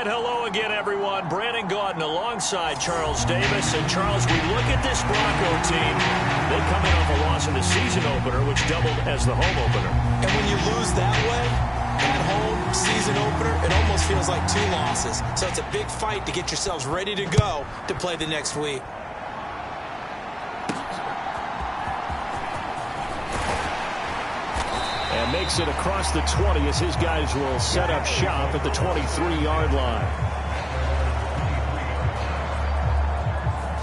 And hello again, everyone. Brandon Gaudin alongside Charles Davis. And, Charles, we look at this Bronco team. They come in off a loss in the season opener, which doubled as the home opener. And when you lose that way, at home, season opener, it almost feels like 2 losses. So it's a big fight to get yourselves ready to go to play the next week. And makes it across the 20 as his guys will set up shop at the 23-yard line.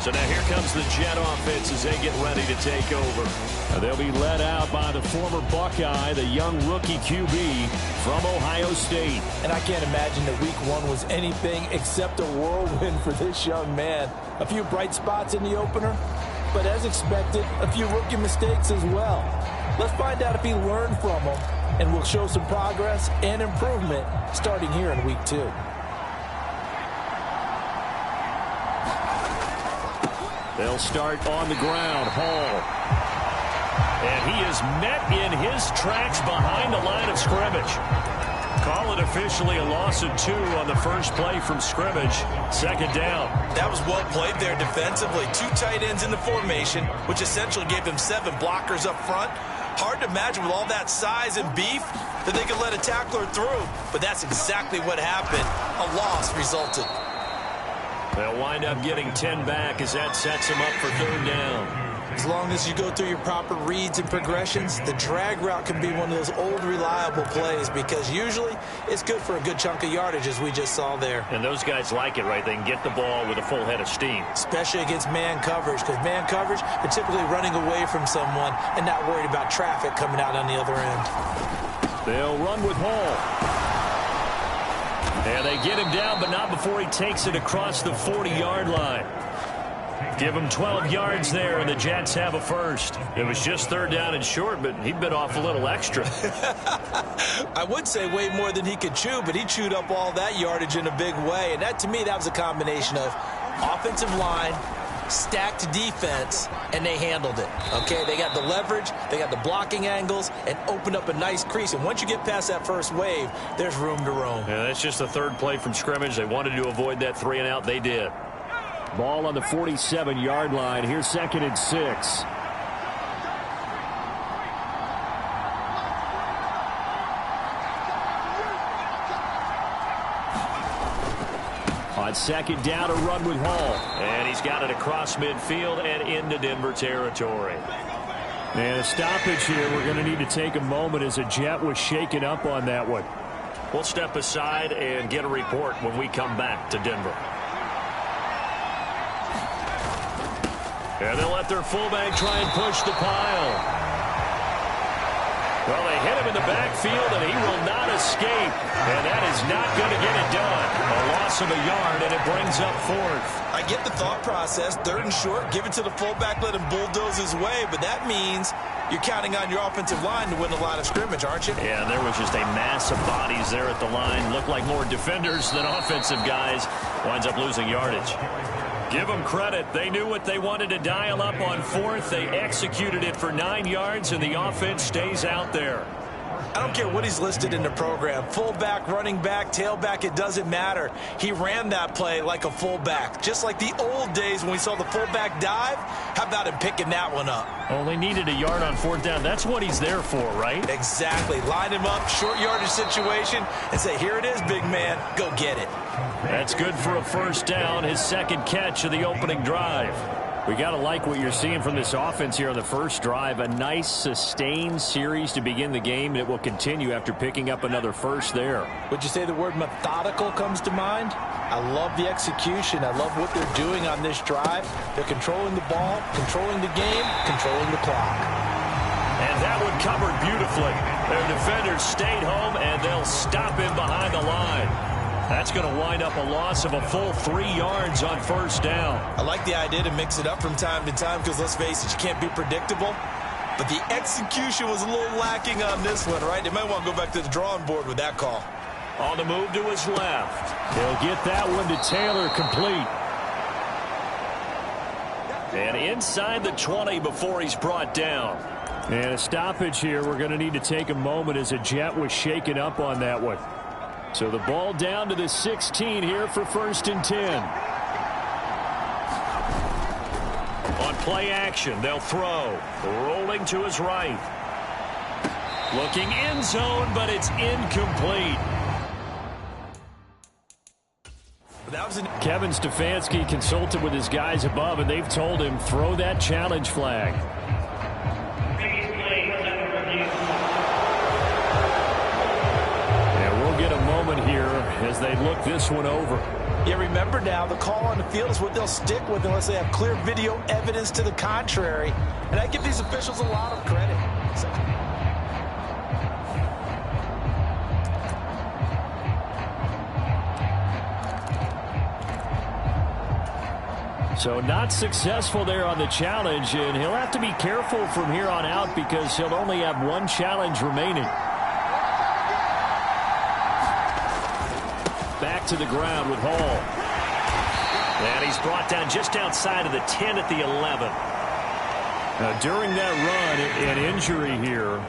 So now here comes the Jet offense as they get ready to take over. They'll be led out by the former Buckeye, the young rookie QB from Ohio State. And I can't imagine that week 1 was anything except a whirlwind for this young man. A few bright spots in the opener, but as expected, a few rookie mistakes as well. Let's find out if he learned from them, and we'll show some progress and improvement starting here in week 2. They'll start on the ground. Hall. And he is met in his tracks behind the line of scrimmage. Call it officially a loss of 2 on the first play from scrimmage. Second down. That was well played there defensively. 2 tight ends in the formation, which essentially gave them 7 blockers up front. Hard to imagine with all that size and beef that they could let a tackler through. But that's exactly what happened. A loss resulted. They'll wind up getting 10 back as that sets them up for 3rd down. As long as you go through your proper reads and progressions, the drag route can be one of those old reliable plays because usually it's good for a good chunk of yardage as we just saw there. And those guys like it, right? They can get the ball with a full head of steam. Especially against man coverage, because man coverage, they're typically running away from someone and not worried about traffic coming out on the other end. They'll run with Hall. And they get him down, but not before he takes it across the 40-yard line. Give him 12 yards there, and the Jets have a first. It was just 3rd down and short, but he bit off a little extra. I would say way more than he could chew, but he chewed up all that yardage in a big way. And that, to me, that was a combination of offensive line, stacked defense, and they handled it. Okay, they got the leverage, they got the blocking angles, and opened up a nice crease. And once you get past that first wave, there's room to roam. Yeah, that's just the 3rd play from scrimmage. They wanted to avoid that 3 and out. They did. Ball on the 47-yard line. Here's 2nd and 6. On 2nd down, a run with Hall. And he's got it across midfield and into Denver territory. And a stoppage here. We're going to need to take a moment as a Jet was shaken up on that one. We'll step aside and get a report when we come back to Denver. And they'll let their fullback try and push the pile. Well, they hit him in the backfield, and he will not escape. And that is not going to get it done. A loss of a yard, and it brings up 4th. I get the thought process. 3rd and short, give it to the fullback, let him bulldoze his way. But that means you're counting on your offensive line to win a line of scrimmage, aren't you? Yeah, there was just a mass of bodies there at the line. Looked like more defenders than offensive guys. Winds up losing yardage. Give them credit. They knew what they wanted to dial up on 4th. They executed it for 9 yards, and the offense stays out there. I don't care what he's listed in the program. Fullback, running back, tailback, it doesn't matter. He ran that play like a fullback. Just like the old days when we saw the fullback dive. How about him picking that one up? Only needed a yard on 4th down. That's what he's there for, right? Exactly. Line him up, short yardage situation, and say, here it is, big man. Go get it. That's good for a 1st down, his 2nd catch of the opening drive. We got to like what you're seeing from this offense here on the first drive. A nice, sustained series to begin the game, and it will continue after picking up another first there. Would you say the word methodical comes to mind? I love the execution. I love what they're doing on this drive. They're controlling the ball, controlling the game, controlling the clock. And that one covered beautifully. Their defenders stayed home, and they'll stop him behind the line. That's going to wind up a loss of a full 3 yards on 1st down. I like the idea to mix it up from time to time because, let's face it, you can't be predictable. But the execution was a little lacking on this one, right? They might want to go back to the drawing board with that call. On the move to his left. He'll get that one to Taylor complete. And inside the 20 before he's brought down. And a stoppage here. We're going to need to take a moment as a Jet was shaken up on that one. So the ball down to the 16 here for 1st and 10. On play action, they'll throw. Rolling to his right. Looking end zone, but it's incomplete. Kevin Stefanski consulted with his guys above, and they've told him throw that challenge flag. And we'll get a moment here as they look this one over. Yeah, remember now, the call on the field is what they'll stick with unless they have clear video evidence to the contrary. And I give these officials a lot of credit. So not successful there on the challenge, and he'll have to be careful from here on out because he'll only have one challenge remaining. Back to the ground with Hall. And he's brought down just outside of the 10 at the 11. Now, during that run, an injury here.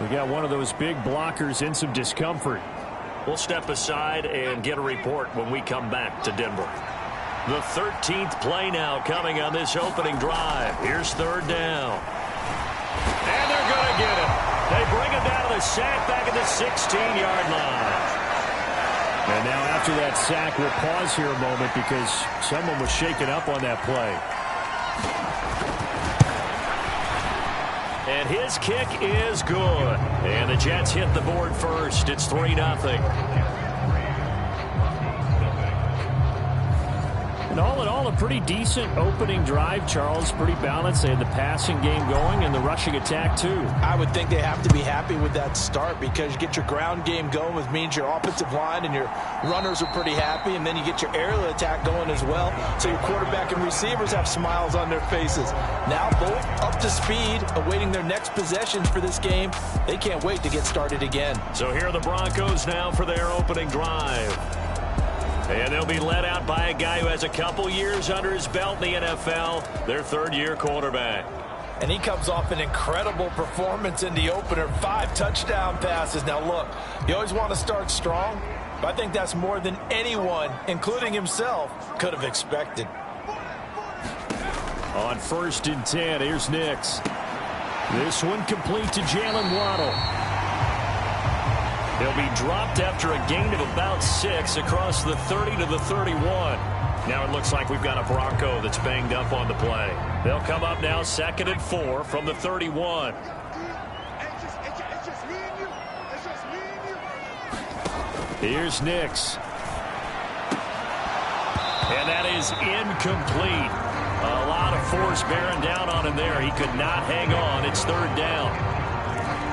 We got one of those big blockers in some discomfort. We'll step aside and get a report when we come back to Denver. The 13th play now coming on this opening drive. Here's 3rd down. And they're going to get it. They bring him down to the sack back at the 16-yard line. And now after that sack, we'll pause here a moment because someone was shaken up on that play. And his kick is good. And the Jets hit the board first. It's 3-0. And all in all, a pretty decent opening drive, Charles. Pretty balanced. They had the passing game going and the rushing attack, too. I would think they have to be happy with that start because you get your ground game going, which means your offensive line and your runners are pretty happy, and then you get your aerial attack going as well. So your quarterback and receivers have smiles on their faces. Now both up to speed, awaiting their next possessions for this game. They can't wait to get started again. So here are the Broncos now for their opening drive. And they'll be led out by a guy who has a couple years under his belt in the NFL, their 3rd-year quarterback. And he comes off an incredible performance in the opener, 5 touchdown passes. Now, look, you always want to start strong, but I think that's more than anyone, including himself, could have expected. On 1st and 10, here's Nix. This one complete to Jalen Waddle. He'll be dropped after a gain of about 6 across the 30 to the 31. Now it looks like we've got a Bronco that's banged up on the play. They'll come up now 2nd and 4 from the 31. Here's Nix. And that is incomplete. A lot of force bearing down on him there. He could not hang on. It's 3rd down.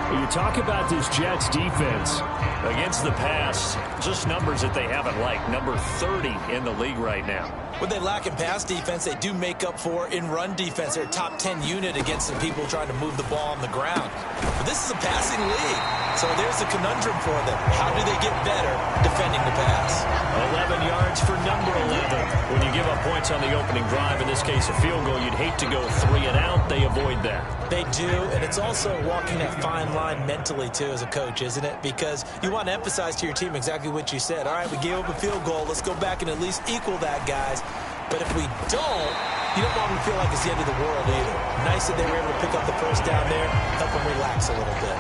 When you talk about this Jets defense against the pass, just numbers that they haven't liked. Number 30 in the league right now. What they lack in pass defense, they do make up for in run defense. They're a top 10 unit against the people trying to move the ball on the ground. But this is a passing league, so there's a conundrum for them. How do they get better defending the pass? 11 yards for number 11. When you give up points on the opening drive, in this case a field goal, you'd hate to go 3 and out. They avoid that. They do, and it's also walking that fine line mentally, too, as a coach, isn't it? Because you want to emphasize to your team exactly what you said. All right, we gave up a field goal. Let's go back and at least equal that, guys. But if we don't, you don't want them to feel like it's the end of the world either. Nice that they were able to pick up the 1st down there, help them relax a little bit.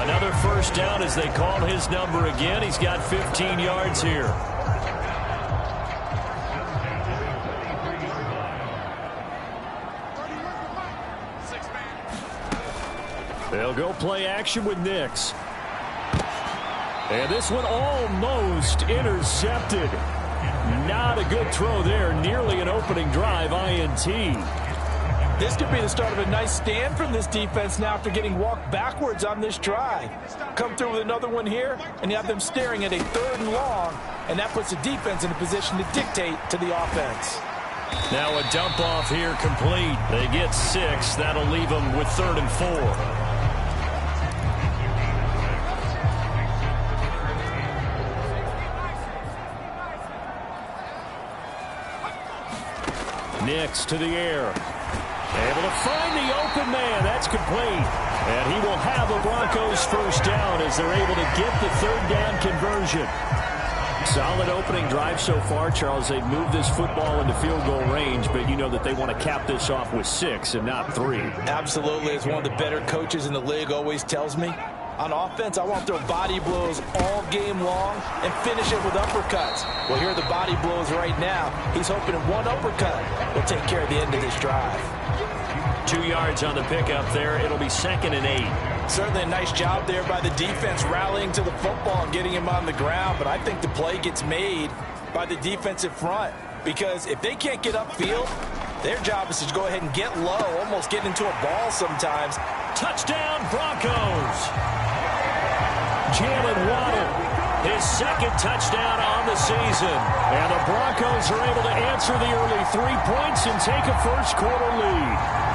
Another 1st down as they call his number again. He's got 15 yards here. They'll go play action with Nix. And this one almost intercepted. Not a good throw there. Nearly an opening drive INT. This could be the start of a nice stand from this defense now after getting walked backwards on this drive. Come through with another one here, and you have them staring at a 3rd and long, and that puts the defense in a position to dictate to the offense. Now a dump off here complete. They get 6. That'll leave them with 3rd and 4. Nix to the air. Able to find the open man. That's complete. And he will have a Broncos first down as they're able to get the third down conversion. Solid opening drive so far, Charles. They've moved this football into field goal range, but you know that they want to cap this off with 6 and not 3. Absolutely. As one of the better coaches in the league always tells me, on offense, I want to throw body blows all game long and finish it with uppercuts. Well, here are the body blows right now. He's hoping that one uppercut will take care of the end of this drive. 2 yards on the pickup there. It'll be 2nd and 8. Certainly a nice job there by the defense rallying to the football and getting him on the ground, but I think the play gets made by the defensive front because if they can't get upfield, their job is to go ahead and get low, almost get into a ball sometimes. Touchdown, Broncos! Jalen Waddle, his 2nd touchdown on the season. And the Broncos are able to answer the early 3 points and take a first-quarter lead.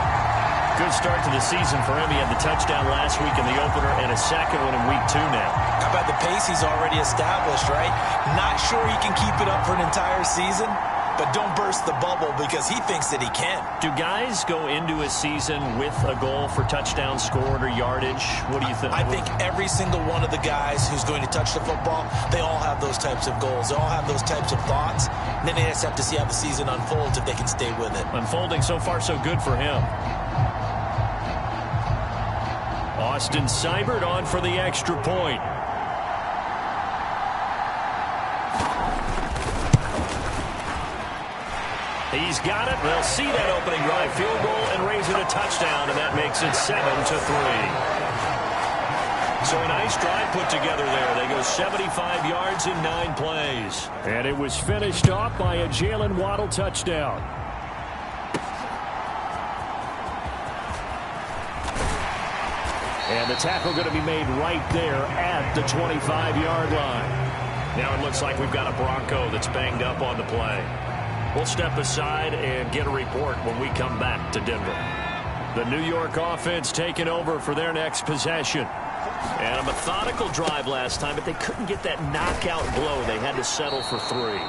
Good start to the season for him. He had the touchdown last week in the opener and a second one in week 2 now. How about the pace he's already established, right? Not sure he can keep it up for an entire season, but don't burst the bubble because he thinks that he can. Do guys go into a season with a goal for touchdown scored or yardage? What do you think? I think every single one of the guys who's going to touch the football, they all have those types of goals. They all have those types of thoughts. And then they just have to see how the season unfolds if they can stay with it. Unfolding so far so good for him. Austin Seibert on for the extra point. He's got it. They'll see that opening drive field goal and raise it a touchdown, and that makes it 7-3. So a nice drive put together there. They go 75 yards in 9 plays. And it was finished off by a Jalen Waddle touchdown. And the tackle going to be made right there at the 25-yard line. Now it looks like we've got a Bronco that's banged up on the play. We'll step aside and get a report when we come back to Denver. The New York offense taking over for their next possession. And a methodical drive last time, but they couldn't get that knockout blow. They had to settle for 3.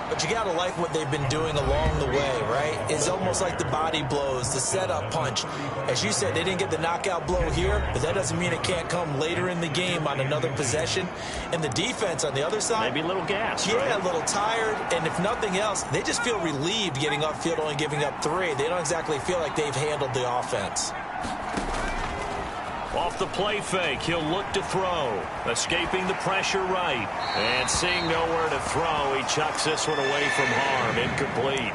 But you got to like what they've been doing along the way, right? It's almost like the body blows, the setup punch. As you said, they didn't get the knockout blow here, but that doesn't mean it can't come later in the game on another possession. And the defense on the other side, maybe a little gassed, yeah, right? A little tired. And if nothing else, they just feel relieved getting upfield, only giving up 3. They don't exactly feel like they've handled the offense. Off the play fake, he'll look to throw. Escaping the pressure right. And seeing nowhere to throw, he chucks this one away from harm. Incomplete.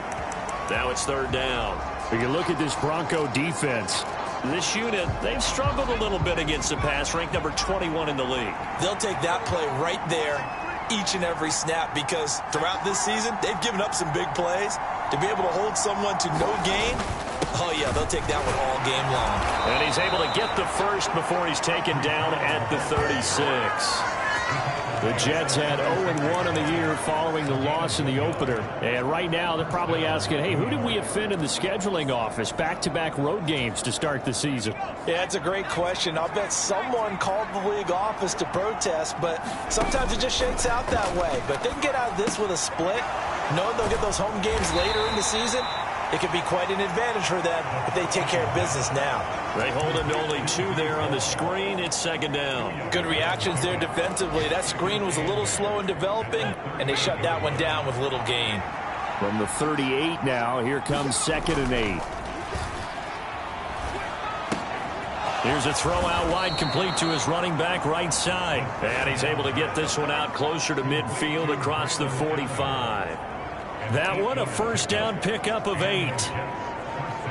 Now it's 3rd down. When you look at this Bronco defense, this unit, they've struggled a little bit against the pass, ranked number 21 in the league. They'll take that play right there each and every snap because throughout this season, they've given up some big plays. To be able to hold someone to no gain, oh, yeah, they'll take that one all game long. And he's able to get the first before he's taken down at the 36. The Jets had 0-1 on the year following the loss in the opener. And right now they're probably asking, hey, who did we offend in the scheduling office? Back-to-back road games to start the season. Yeah, it's a great question. I'll bet someone called the league office to protest, but sometimes it just shakes out that way. But if they can get out of this with a split, knowing they'll get those home games later in the season, it could be quite an advantage for them if they take care of business now. They hold him to only 2 there on the screen. It's 2nd down. Good reactions there defensively. That screen was a little slow in developing, and they shut that one down with little gain. From the 38 now, here comes 2nd and 8. Here's a throw out wide, complete to his running back right side. And he's able to get this one out closer to midfield across the 45. That one, a first down pickup of 8.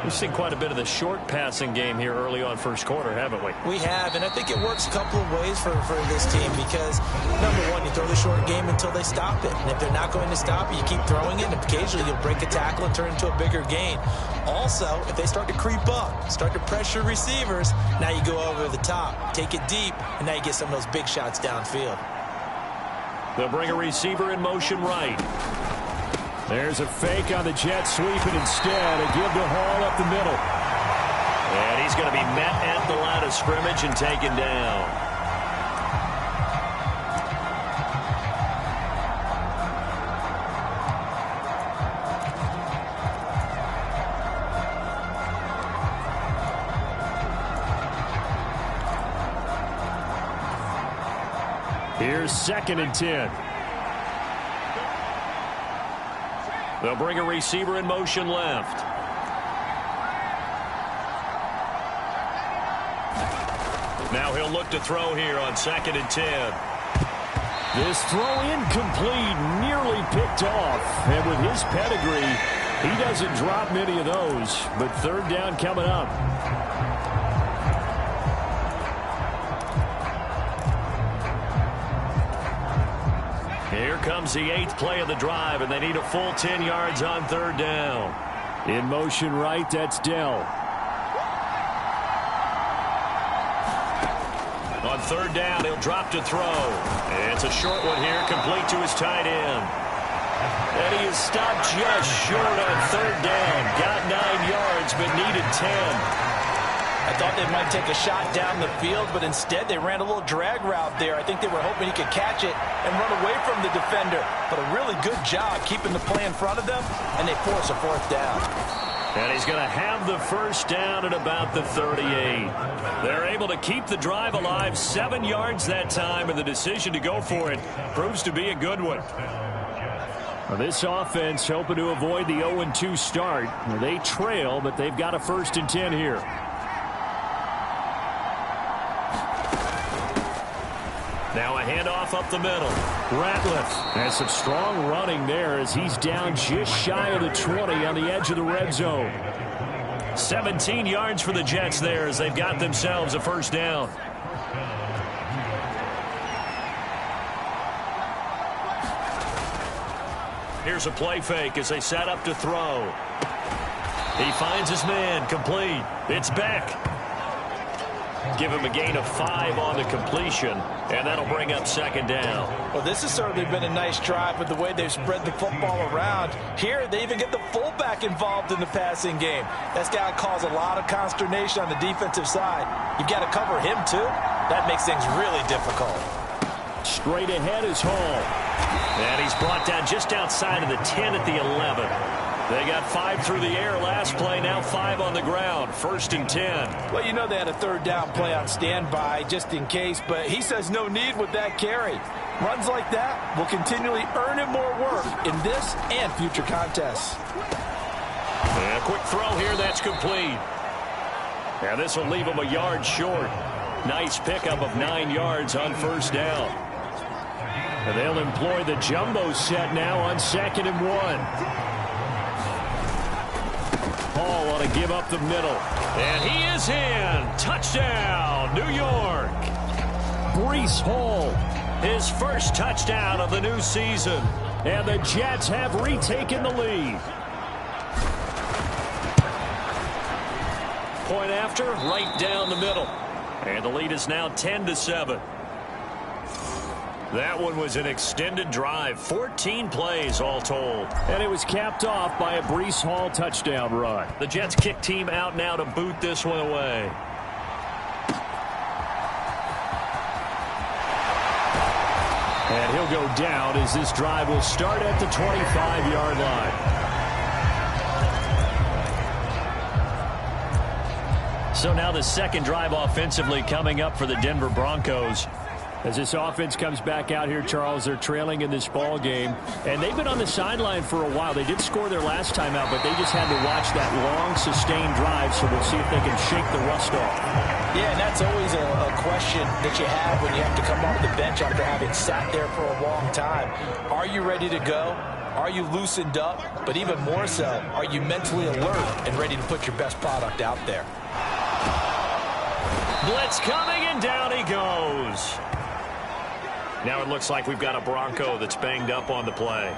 We've seen quite a bit of the short passing game here early on first quarter, haven't we? We have, and I think it works a couple of ways for this team because, number one, you throw the short game until they stop it. And if they're not going to stop it, you keep throwing it, and occasionally you'll break a tackle and turn into a bigger gain. Also, if they start to creep up, start to pressure receivers, now you go over the top, take it deep, and now you get some of those big shots downfield. They'll bring a receiver in motion right. There's a fake on the Jets, sweeping instead. A give to Hall up the middle. And he's going to be met at the line of scrimmage and taken down. Here's 2nd and 10. They'll bring a receiver in motion left. Now he'll look to throw here on 2nd and 10. This throw incomplete, nearly picked off. And with his pedigree, he doesn't drop many of those. But 3rd down coming up. Here comes the 8th play of the drive, and they need a full 10 yards on 3rd down. In motion right, that's Dell. On 3rd down, he'll drop to throw. And it's a short one here, complete to his tight end. And he is stopped just short on 3rd down. Got 9 yards, but needed 10. I thought they might take a shot down the field, but instead they ran a little drag route there. I think they were hoping he could catch it and run away from the defender. But a really good job keeping the play in front of them, and they force a 4th down. And he's going to have the 1st down at about the 38. They're able to keep the drive alive, 7 yards that time, and the decision to go for it proves to be a good one. Well, this offense hoping to avoid the 0-2 start. Well, they trail, but they've got a 1st and 10 here. Now a handoff up the middle. Ratliff has some strong running there as he's down just shy of the 20 on the edge of the red zone. 17 yards for the Jets there as they've got themselves a 1st down. Here's a play fake as they set up to throw. He finds his man, complete. It's Beck. Give him a gain of 5 on the completion, and that'll bring up 2nd down. Well, this has certainly been a nice drive with the way they've spread the football around. Here, they even get the fullback involved in the passing game. That's got to cause a lot of consternation on the defensive side. You've got to cover him, too. That makes things really difficult. Straight ahead is Hall. And he's brought down just outside of the 10 at the 11. They got 5 through the air last play, now 5 on the ground. 1st and 10. Well, you know they had a 3rd down play on standby just in case, but he says no need with that carry. Runs like that will continually earn him more work in this and future contests. And a quick throw here, that's complete. And this will leave him a yard short. Nice pickup of 9 yards on 1st down. And they'll employ the jumbo set now on 2nd and 1. Hall ought to give up the middle. And he is in. Touchdown, New York. Breece Hall, his 1st touchdown of the new season. And the Jets have retaken the lead. Point after, right down the middle. And the lead is now 10-7. That one was an extended drive, 14 plays all told. And it was capped off by a Breece Hall touchdown run. The Jets kick team out now to boot this one away. And he'll go down as this drive will start at the 25-yard line. So now the 2nd drive offensively coming up for the Denver Broncos. As this offense comes back out here, Charles, they're trailing in this ball game. And they've been on the sideline for a while. They did score their last time out, but they just had to watch that long, sustained drive, so we'll see if they can shake the rust off. Yeah, and that's always a question that you have when you have to come off the bench after having sat there for a long time. Are you ready to go? Are you loosened up? But even more so, are you mentally alert and ready to put your best product out there? Blitz coming, and down he goes. Now it looks like we've got a Bronco that's banged up on the play.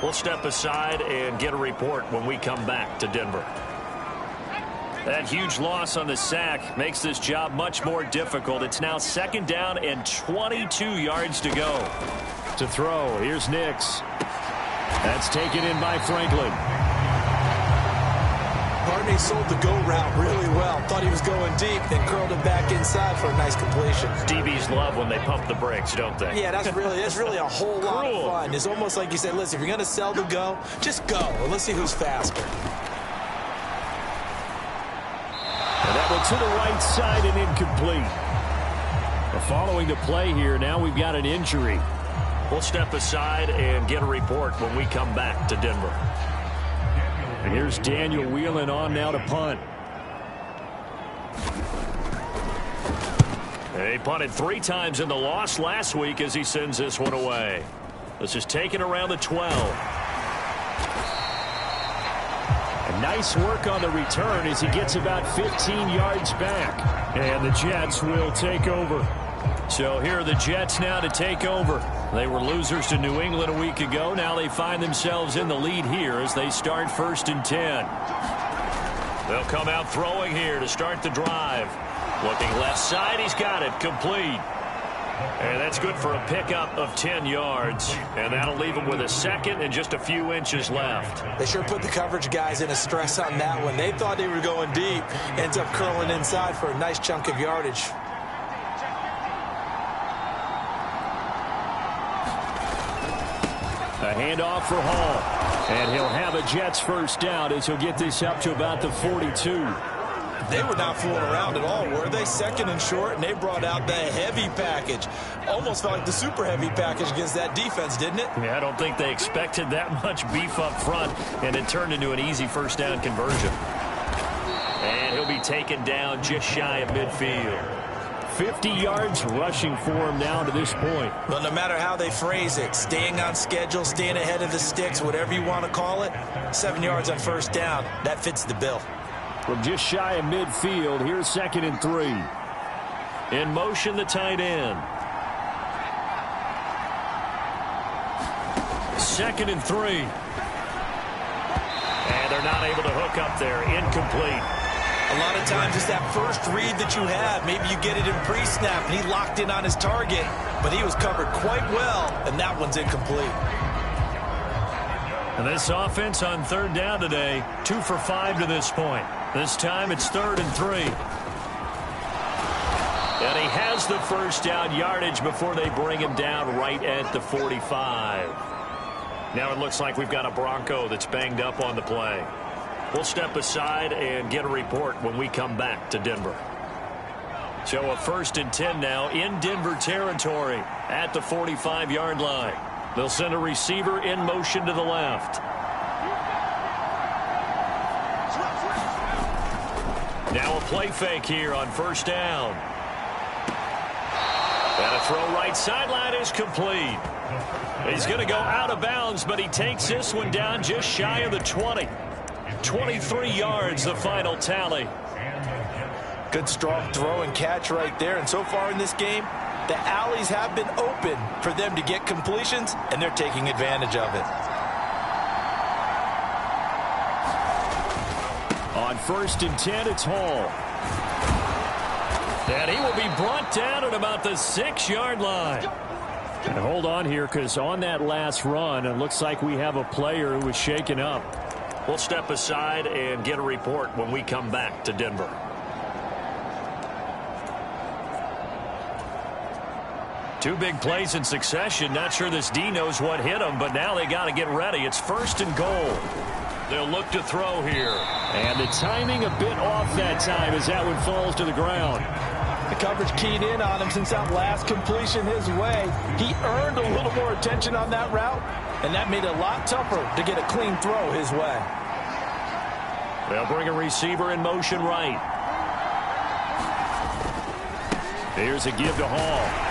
We'll step aside and get a report when we come back to Denver. That huge loss on the sack makes this job much more difficult. It's now 2nd down and 22 yards to go. To throw, here's Nix. That's taken in by Franklin. Barney sold the go route really well. Thought he was going deep, then curled it back inside for a nice completion. DBs love when they pump the brakes, don't they? Yeah, that's really a whole lot of fun. It's almost like you said, listen, if you're going to sell the go, just go. And let's see who's faster. And that one to the right side and incomplete. Following the play here, now we've got an injury. We'll step aside and get a report when we come back to Denver. And here's Daniel Whelan on now to punt. He punted 3 times in the loss last week as he sends this one away. This is taken around the 12. And nice work on the return as he gets about 15 yards back. And the Jets will take over. So here are the Jets now to take over. They were losers to New England a week ago. Now they find themselves in the lead here as they start 1st and 10. They'll come out throwing here to start the drive. Looking left side, he's got it, complete. And that's good for a pickup of 10 yards. And that'll leave him with a second and just a few inches left. They sure put the coverage guys in a stress on that one. They thought they were going deep. Ends up curling inside for a nice chunk of yardage. A handoff for Hall. And he'll have a Jets first down as he'll get this up to about the 42. They were not fooling around at all, were they? 2nd and short, and they brought out the heavy package. Almost felt like the super heavy package against that defense, didn't it? Yeah, I don't think they expected that much beef up front, and it turned into an easy first down conversion. And he'll be taken down just shy of midfield. 50 yards rushing for him now to this point. Well, no matter how they phrase it, staying on schedule, staying ahead of the sticks, whatever you want to call it, 7 yards on first down, that fits the bill. From just shy of midfield, here's 2nd and 3. In motion, the tight end. 2nd and 3. And they're not able to hook up there. Incomplete. A lot of times it's that first read that you have. Maybe you get it in pre-snap, and he locked in on his target, but he was covered quite well, and that one's incomplete. And this offense on 3rd down today, 2 for 5 to this point. This time it's 3rd and 3. And he has the first down yardage before they bring him down right at the 45. Now it looks like we've got a Bronco that's banged up on the play. We'll step aside and get a report when we come back to Denver. So a 1st and 10 now in Denver territory at the 45-yard line. They'll send a receiver in motion to the left. Now a play fake here on 1st down. And a throw right sideline is complete. He's going to go out of bounds, but he takes this one down just shy of the 20. 23 yards, the final tally. Good strong throw and catch right there. And so far in this game, the alleys have been open for them to get completions, and they're taking advantage of it. On 1st and 10, it's Hall. And he will be brought down at about the 6-yard line. And hold on here, because on that last run, it looks like we have a player who was shaken up. We'll step aside and get a report when we come back to Denver. Two big plays in succession. Not sure this D knows what hit him, but now they got to get ready. It's 1st and goal. They'll look to throw here. And the timing a bit off that time as that one falls to the ground. The coverage keyed in on him since that last completion his way. He earned a little more attention on that route, and that made it a lot tougher to get a clean throw his way. They'll bring a receiver in motion right. Here's a give to Hall.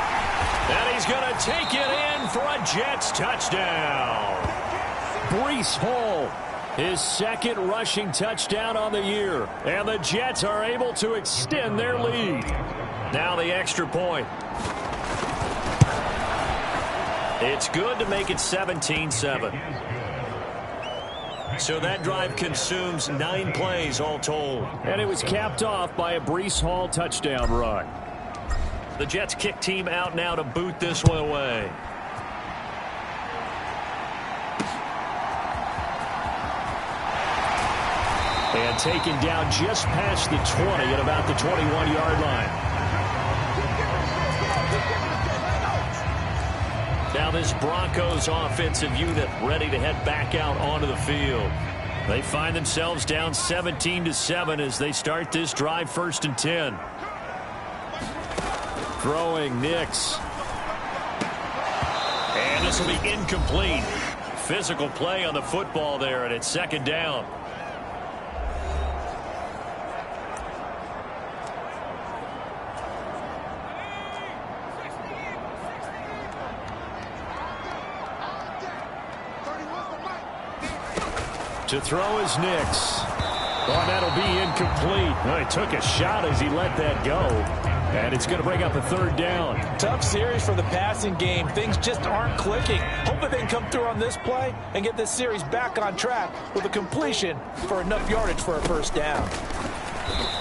And he's going to take it in for a Jets touchdown. Breece Hall, his 2nd rushing touchdown on the year. And the Jets are able to extend their lead. Now the extra point. It's good to make it 17-7. So that drive consumes 9 plays all told. And it was capped off by a Breece Hall touchdown run. The Jets kick team out now to boot this one away. And taken down just past the 20 at about the 21-yard line. Now this Broncos offensive unit ready to head back out onto the field. They find themselves down 17-7 as they start this drive 1st and 10. Throwing Nix. And this will be incomplete. Physical play on the football there, and it's second down. To throw is Nix. Oh, that'll be incomplete. Oh, he took a shot as he let that go. And it's going to bring up a third down. Tough series for the passing game. Things just aren't clicking. Hoping they can come through on this play and get this series back on track with a completion for enough yardage for a first down.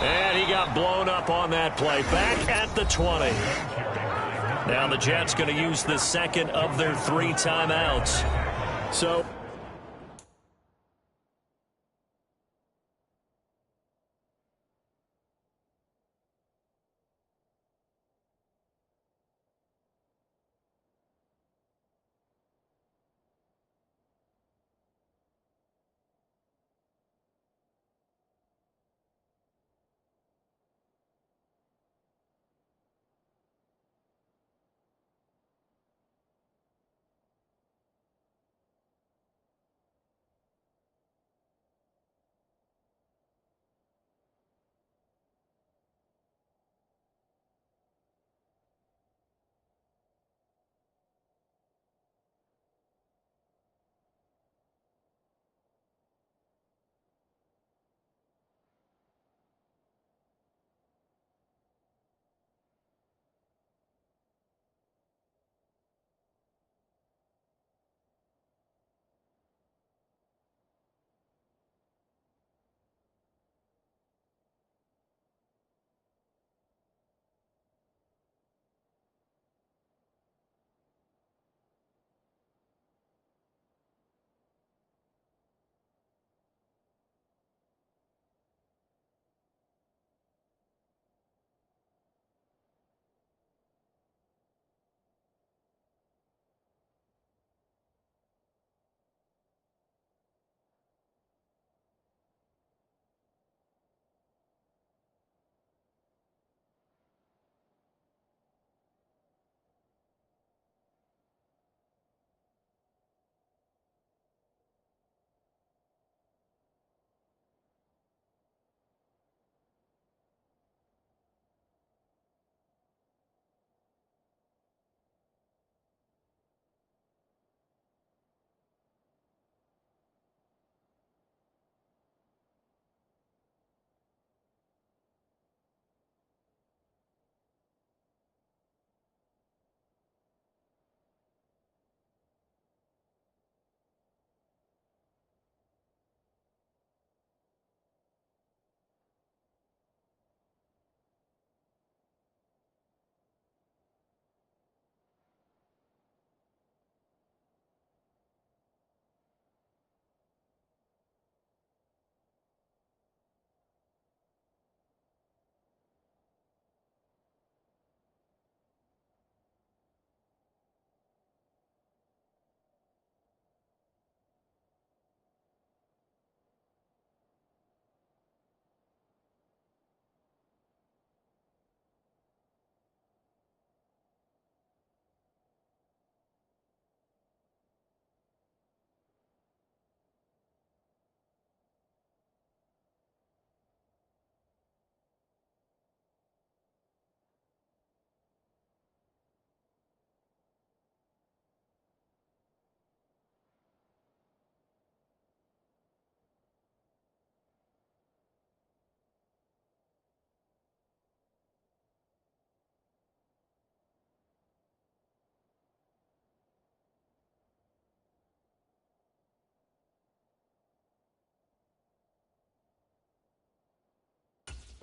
And he got blown up on that play. Back at the 20. Now the Jets going to use the second of their 3 timeouts. So...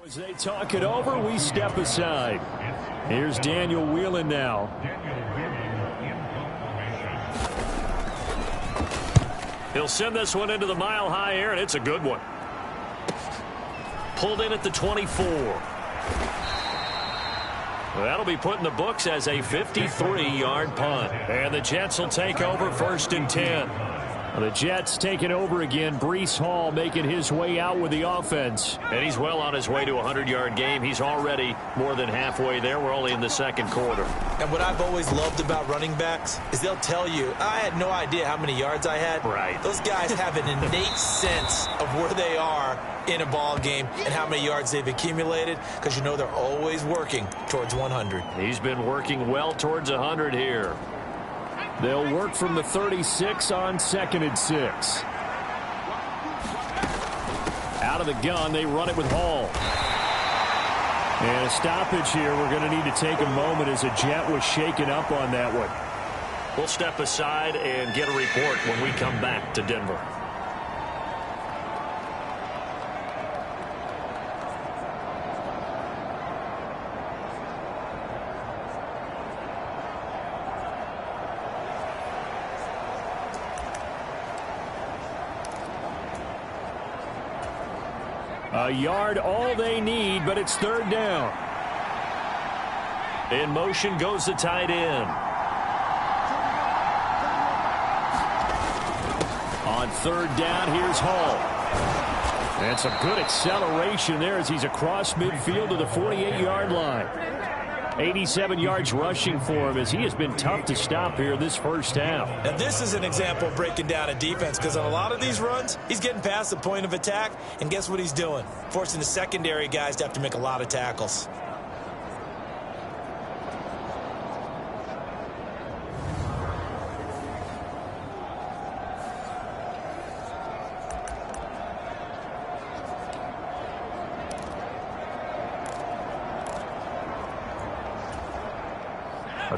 As they talk it over, we step aside. Here's Daniel Whelan now. He'll send this one into the mile-high air, and it's a good one. Pulled in at the 24. Well, that'll be put in the books as a 53-yard punt. And the Jets will take over 1st and 10. The Jets taking over again. Breece Hall making his way out with the offense. And he's well on his way to a 100-yard game. He's already more than halfway there. We're only in the second quarter. And what I've always loved about running backs is they'll tell you, I had no idea how many yards I had. Right. Those guys have an innate sense of where they are in a ball game and how many yards they've accumulated, because you know they're always working towards 100. He's been working well towards 100 here. They'll work from the 36 on 2nd and 6. Out of the gun, they run it with Hall. And a stoppage here. We're going to need to take a moment as a Jet was shaken up on that one. We'll step aside and get a report when we come back to Denver. A yard all they need, but it's 3rd down. In motion goes the tight end. On 3rd down, here's Hall. And some good acceleration there as he's across midfield to the 48-yard line. 87 yards rushing for him as he has been tough to stop here this first half. Now this is an example of breaking down a defense, because on a lot of these runs, he's getting past the point of attack, and guess what he's doing? Forcing the secondary guys to have to make a lot of tackles.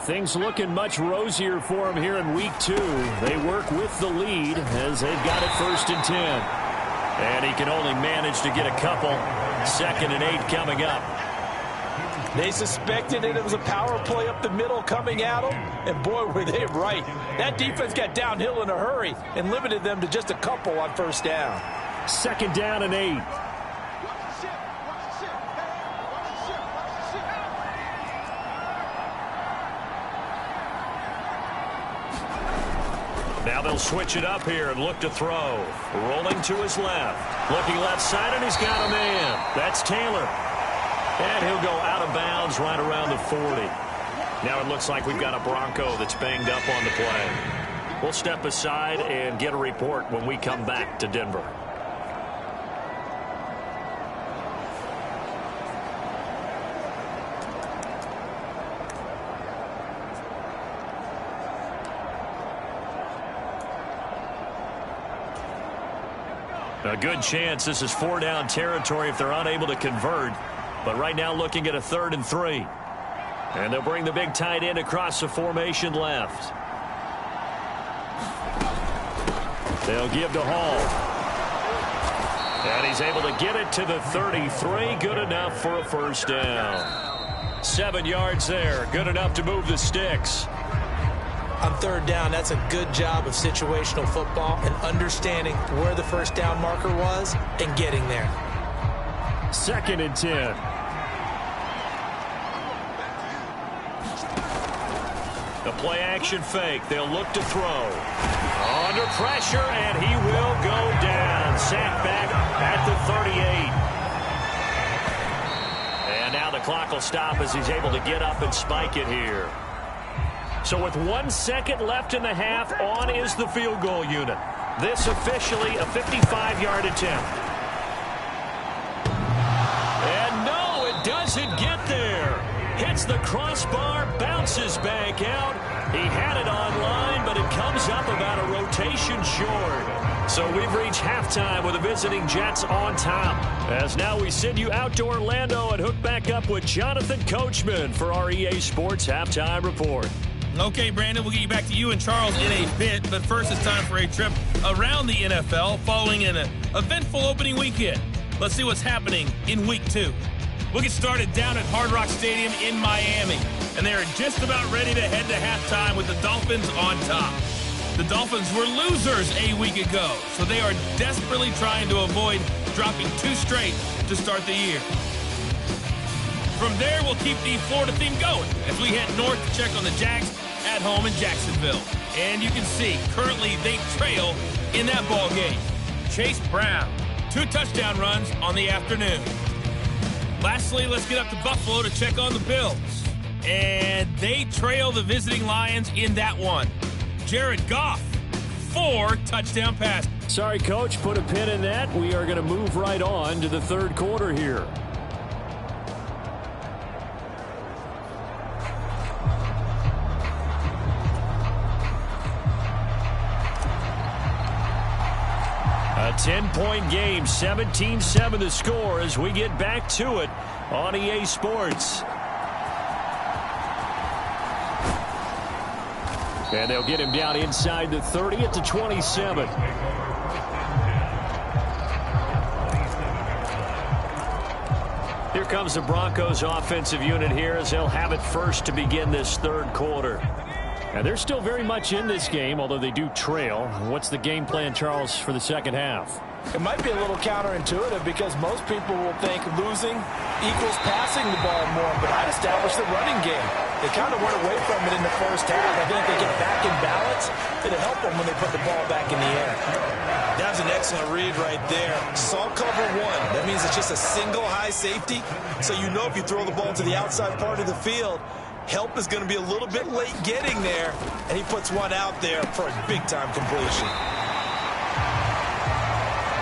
Things looking much rosier for him here in week 2. They work with the lead as they've got it 1st and 10. And he can only manage to get a couple. 2nd and 8 coming up. They suspected it was a power play up the middle coming at them, and boy, were they right. That defense got downhill in a hurry and limited them to just a couple on 1st down. 2nd down and 8. Now they'll switch it up here and look to throw. Rolling to his left. Looking left side, and he's got a man. That's Taylor. And he'll go out of bounds right around the 40. Now it looks like we've got a Bronco that's banged up on the play. We'll step aside and get a report when we come back to Denver. A good chance this is 4-down territory if they're unable to convert. But right now looking at a 3rd and 3. And they'll bring the big tight end across the formation left. They'll give to Hall. And he's able to get it to the 33. Good enough for a 1st down. 7 yards there. Good enough to move the sticks. On 3rd down, that's a good job of situational football and understanding where the 1st down marker was and getting there. 2nd and 10. The play action fake. They'll look to throw. Under pressure, and he will go down. Sacked back at the 38. And now the clock will stop as he's able to get up and spike it here. So with 1 second left in the half, on is the field goal unit. This officially a 55-yard attempt. And no, it doesn't get there. Hits the crossbar, bounces back out. He had it online, but it comes up about a rotation short. So we've reached halftime with the visiting Jets on top. As now we send you out to Orlando and hook back up with Jonathan Coachman for our EA Sports Halftime Report. Okay, Brandon, we'll get you back to you and Charles in a bit, but first it's time for a trip around the NFL following an eventful opening weekend. Let's see what's happening in Week 2. We'll get started down at Hard Rock Stadium in Miami, and they are just about ready to head to halftime with the Dolphins on top. The Dolphins were losers a week ago, so they are desperately trying to avoid dropping 2 straight to start the year. From there, we'll keep the Florida theme going as we head north to check on the Jags at home in Jacksonville. And you can see, currently they trail in that ball game. Chase Brown, 2 touchdown runs on the afternoon. Lastly, let's get up to Buffalo to check on the Bills. And they trail the visiting Lions in that one. Jared Goff, 4 touchdown passes. Sorry, Coach, put a pin in that. We are going to move right on to the third quarter here. A 10-point game, 17-7 the score as we get back to it on EA Sports. And they'll get him down inside the 30 at the 27. Here comes the Broncos offensive unit here as they'll have it first to begin this third quarter. And they're still very much in this game, although they do trail. What's the game plan, Charles, for the second half? It might be a little counterintuitive because most people will think losing equals passing the ball more, but I'd establish the running game. They kind of went away from it in the first half. I think they get back in balance. It'll help them when they put the ball back in the air. That was an excellent read right there. Saw cover 1. That means it's just a single high safety. So you know if you throw the ball to the outside part of the field, help is going to be a little bit late getting there, and he puts one out there for a big-time completion.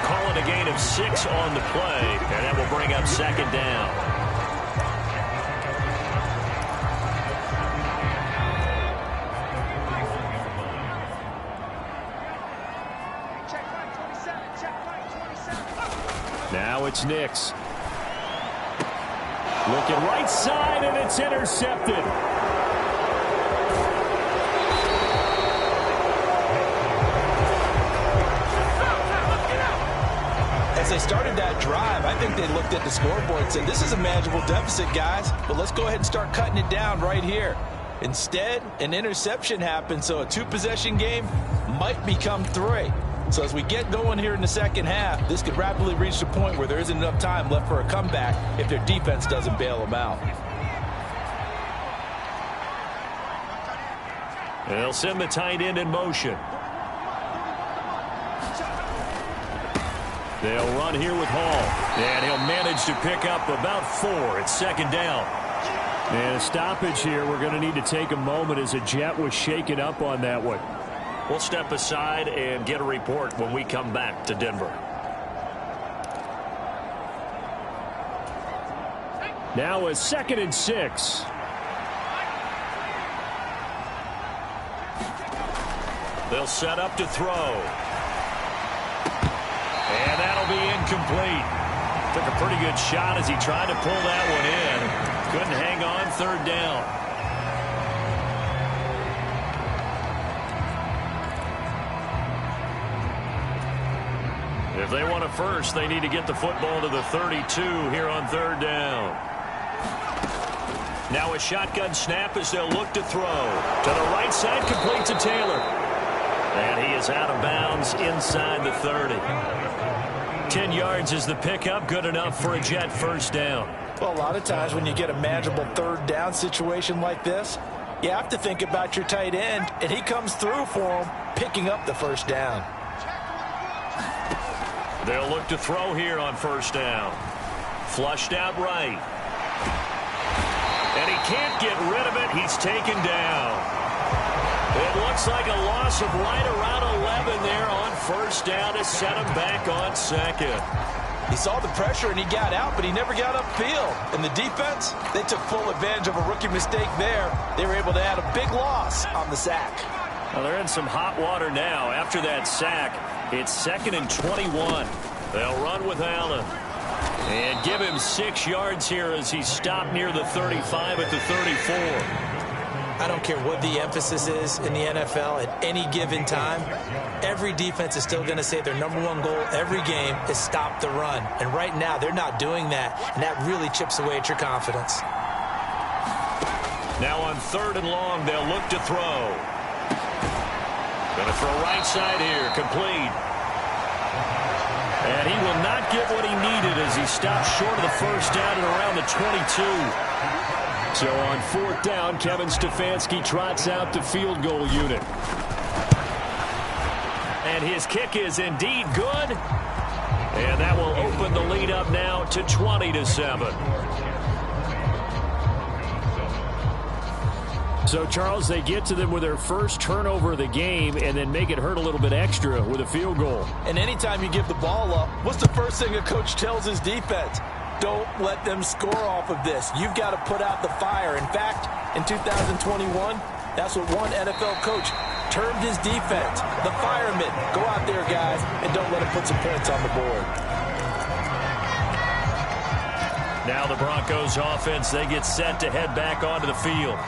Calling a gain of 6 on the play, and that will bring up second down. Now it's Nix. Looking right side, and it's intercepted. As they started that drive, I think they looked at the scoreboard and said, this is a manageable deficit, guys, but let's go ahead and start cutting it down right here. Instead, an interception happened, so a 2-possession game might become 3. So as we get going here in the second half, this could rapidly reach the point where there isn't enough time left for a comeback if their defense doesn't bail them out. They'll send the tight end in motion. They'll run here with Hall. And he'll manage to pick up about 4. It's second down. And a stoppage here. We're going to need to take a moment as a Jet was shaken up on that one. We'll step aside and get a report when we come back to Denver. Now a 2nd and 6. They'll set up to throw. And that'll be incomplete. Took a pretty good shot as he tried to pull that one in. Couldn't hang on, third down. If they want a first, they need to get the football to the 32 here on third down. Now a shotgun snap as they'll look to throw. To the right side, complete to Taylor. And he is out of bounds inside the 30. 10 yards is the pickup, good enough for a Jet first down. Well, a lot of times when you get a manageable third down situation like this, you have to think about your tight end, and he comes through for him, picking up the first down. They'll look to throw here on first down. Flushed out right. And he can't get rid of it. He's taken down. It looks like a loss of right around 11 there on first down to set him back on second. He saw the pressure and he got out, but he never got upfield. And the defense, they took full advantage of a rookie mistake there. They were able to add a big loss on the sack. Well, they're in some hot water now. After that sack, it's 2nd and 21. They'll run with Allen. And give him 6 yards here as he's stopped near the 35 at the 34. I don't care what the emphasis is in the NFL at any given time. Every defense is still going to say their #1 goal every game is stop the run. And right now, they're not doing that, and that really chips away at your confidence. Now on 3rd and long, they'll look to throw. Going to throw right side here, complete. And he will not get what he needed as he stopped short of the first down at around the 22. So on 4th down, Kevin Stefanski trots out the field goal unit. And his kick is indeed good. And that will open the lead up now to 20-7. So, Charles, they get to them with their first turnover of the game and then make it hurt a little bit extra with a field goal. And anytime you give the ball up, what's the first thing a coach tells his defense? Don't let them score off of this. You've got to put out the fire. In fact, in 2021, that's what one NFL coach termed his defense, the firemen. Go out there, guys, and don't let them put some points on the board. Now the Broncos offense, they get set to head back onto the field.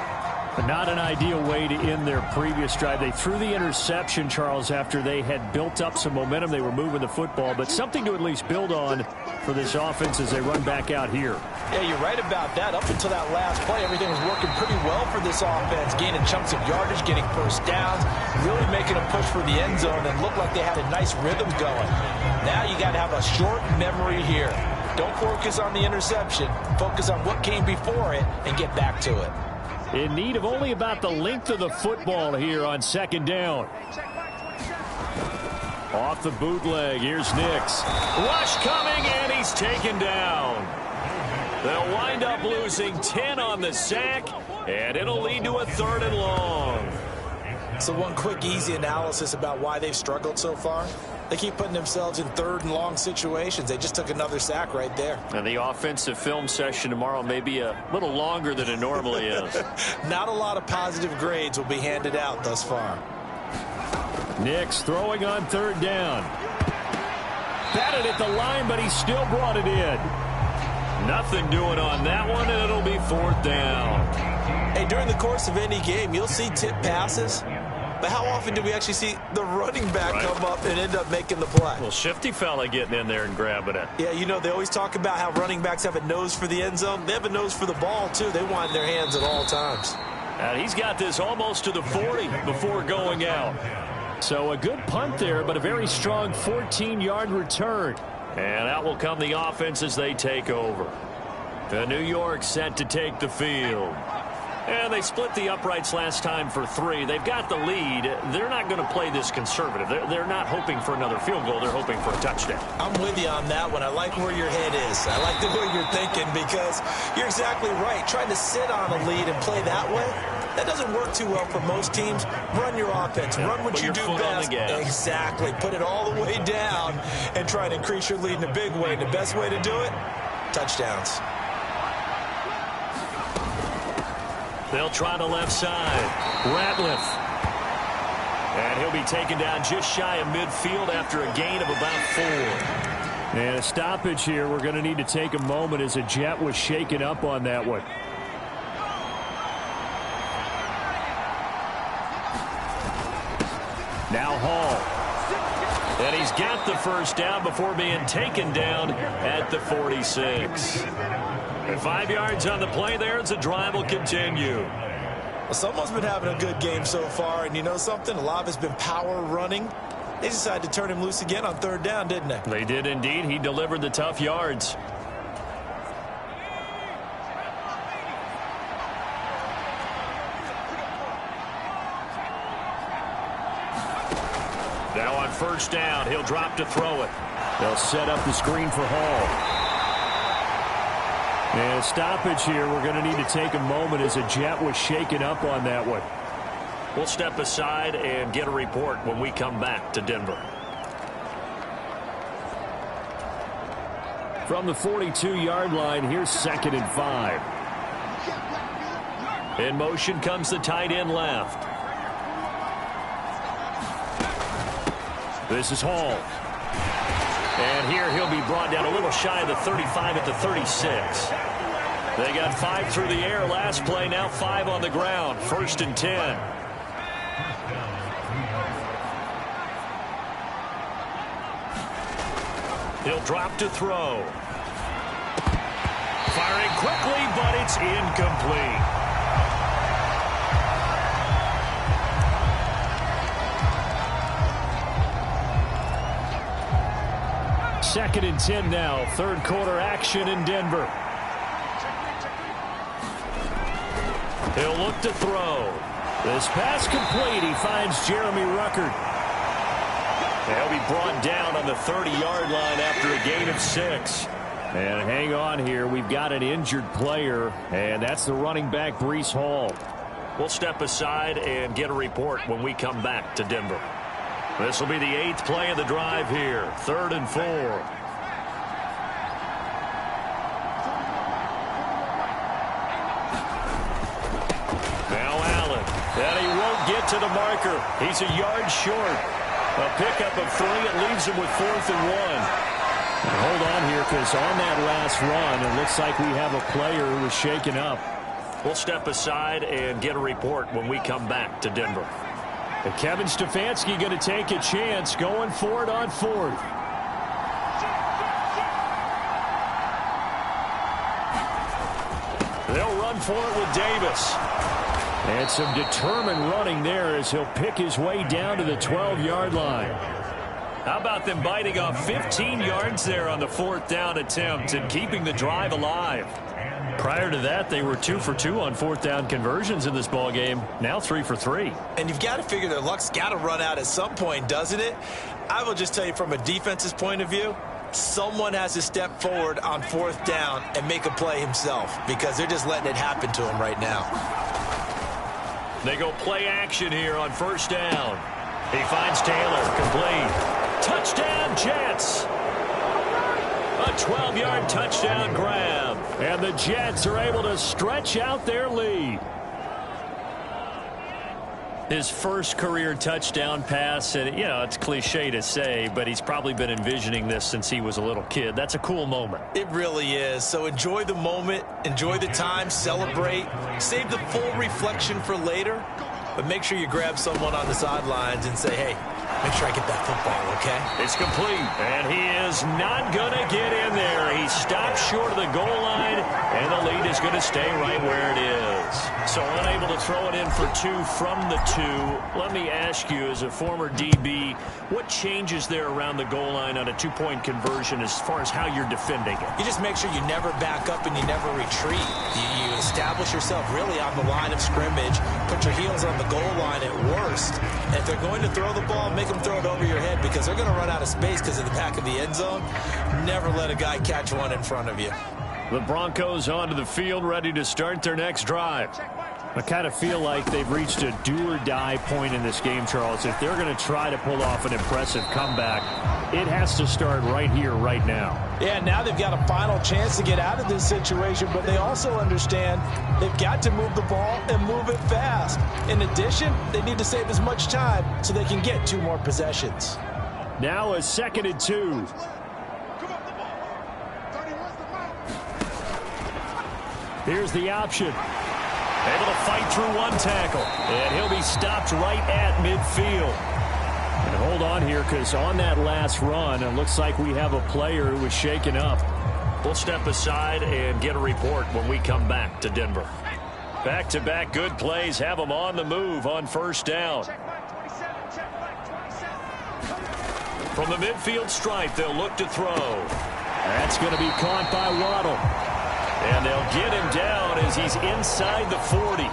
But not an ideal way to end their previous drive. They threw the interception, Charles, after they had built up some momentum. They were moving the football, but something to at least build on for this offense as they run back out here. Yeah, you're right about that. Up until that last play, everything was working pretty well for this offense, gaining chunks of yardage, getting first downs, really making a push for the end zone, and looked like they had a nice rhythm going. Now you got to have a short memory here. Don't focus on the interception. Focus on what came before it and get back to it. In need of only about the length of the football here on second down. Off the bootleg, here's Nix. Rush coming, and he's taken down. They'll wind up losing 10 on the sack, and it'll lead to a 3rd and long. So one quick, easy analysis about why they've struggled so far. They keep putting themselves in 3rd and long situations. They just took another sack right there. And the offensive film session tomorrow may be a little longer than it normally is. Not a lot of positive grades will be handed out thus far. Nix throwing on 3rd down. Batted at the line, but he still brought it in. Nothing doing on that one, and it'll be 4th down. Hey, during the course of any game, you'll see tip passes. But how often do we actually see the running back come up and end up making the play? Well, shifty fella getting in there and grabbing it. Yeah, you know, they always talk about how running backs have a nose for the end zone. They have a nose for the ball, too. They want in their hands at all times. And he's got this almost to the 40 before going out. So a good punt there, but a very strong 14-yard return. And out will come the offense as they take over. The New York set to take the field. And they split the uprights last time for 3. They've got the lead. They're not going to play this conservative. They're not hoping for another field goal. They're hoping for a touchdown. I'm with you on that one. I like where your head is. I like the way you're thinking because you're exactly right. Trying to sit on a lead and play that way, that doesn't work too well for most teams. Run your offense. Run what you do best. Exactly. Put it all the way down and try to increase your lead in a big way. And the best way to do it, touchdowns. They'll try the left side. Ratliff. And he'll be taken down just shy of midfield after a gain of about 4. And a stoppage here. We're going to need to take a moment as a Jet was shaken up on that one. Now Hall. And he's got the first down before being taken down at the 46. And 5 yards on the play there as the drive will continue. Well, someone's been having a good game so far, and you know something? A lot of it's been power running. They decided to turn him loose again on 3rd down, didn't they? They did indeed. He delivered the tough yards. Now on 1st down, he'll drop to throw it. They'll set up the screen for Hall. And a stoppage here. We're going to need to take a moment as a Jet was shaken up on that one. We'll step aside and get a report when we come back to Denver. From the 42-yard line, here's 2nd and 5. In motion comes the tight end left. This is Hall. And here he'll be brought down a little shy of the 35 at the 36. They got 5 through the air last play, now 5 on the ground. 1st and 10. He'll drop to throw. Firing quickly, but it's incomplete. Second and 10 now. 3rd quarter action in Denver. He'll look to throw. This pass complete. He finds Jeremy Ruckert. They'll be brought down on the 30-yard line after a gain of 6. And hang on here. We've got an injured player, and that's the running back, Breece Hall. We'll step aside and get a report when we come back to Denver. This will be the 8th play of the drive here. 3rd and 4. Now Allen. And he won't get to the marker. He's a yard short. A pickup of 3. It leaves him with 4th and 1. And hold on here, because on that last run, it looks like we have a player who was shaken up. We'll step aside and get a report when we come back to Denver. And Kevin Stefanski going to take a chance going for it on 4th. They'll run for it with Davis. And some determined running there as he'll pick his way down to the 12-yard line. How about them biting off 15 yards there on the 4th down attempt and keeping the drive alive? Prior to that, they were 2 for 2 on 4th down conversions in this ballgame. Now 3 for 3. And you've got to figure their luck's got to run out at some point, doesn't it? I will just tell you from a defense's point of view, someone has to step forward on 4th down and make a play himself, because they're just letting it happen to him right now. They go play action here on 1st down. He finds Taylor, complete. Touchdown, Jets. A 12-yard touchdown grab. And the Jets are able to stretch out their lead. His first career touchdown pass, and you know, it's cliche to say, but he's probably been envisioning this since he was a little kid. That's a cool moment. It really is. So enjoy the moment, enjoy the time, celebrate, save the full reflection for later, but make sure you grab someone on the sidelines and say, hey, make sure I get that football, okay? It's complete, and he is not going to get in there. He stops short of the goal line, and the lead is going to stay right where it is. So unable to throw it in for 2 from the 2. Let me ask you, as a former DB, what changes there around the goal line on a 2-point conversion as far as how you're defending it? You just make sure you never back up and you never retreat. You establish yourself really on the line of scrimmage, put your heels on the goal line at worst. And if they're going to throw the ball, make them throw it over your head, because they're going to run out of space because of the back of the end zone. Never let a guy catch one in front of you. The Broncos onto the field, ready to start their next drive. I kind of feel like they've reached a do-or-die point in this game, Charles. If they're going to try to pull off an impressive comeback, it has to start right here, right now. Yeah, now they've got a final chance to get out of this situation, but they also understand they've got to move the ball and move it fast. In addition, they need to save as much time so they can get 2 more possessions. Now a 2nd and 2. Here's the option. Able to fight through 1 tackle. And he'll be stopped right at midfield. And hold on here, because on that last run, it looks like we have a player who was shaken up. We'll step aside and get a report when we come back to Denver. Back-to-back good plays have them on the move on 1st down. From the midfield stripe, they'll look to throw. That's going to be caught by Waddle. And they'll get him down as he's inside the 40.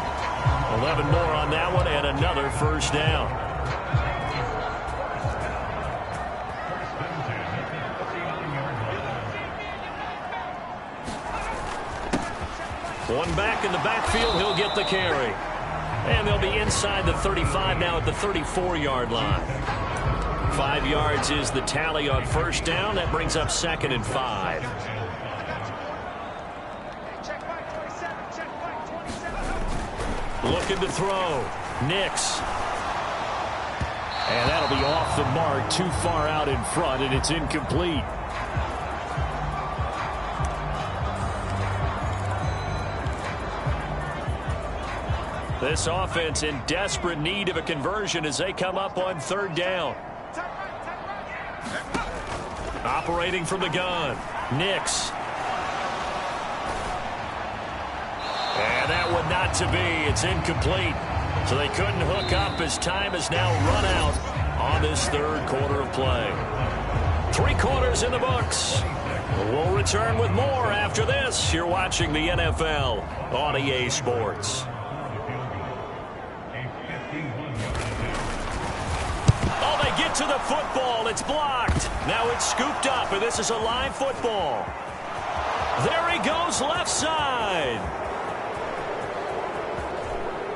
11 more on that one, and another 1st down. One back in the backfield, he'll get the carry. And they'll be inside the 35 now at the 34-yard line. 5 yards is the tally on 1st down. That brings up 2nd and 5. Looking to throw. Nix. And that'll be off the mark, too far out in front, and it's incomplete. This offense in desperate need of a conversion as they come up on 3rd down. Operating from the gun. Nix. And that one not to be. It's incomplete. So they couldn't hook up as time has now run out on this 3rd quarter of play. 3 quarters in the books. We'll return with more after this. You're watching the NFL on EA Sports. get to the football. It's blocked. Now it's scooped up, and this is a live football. There he goes, left side.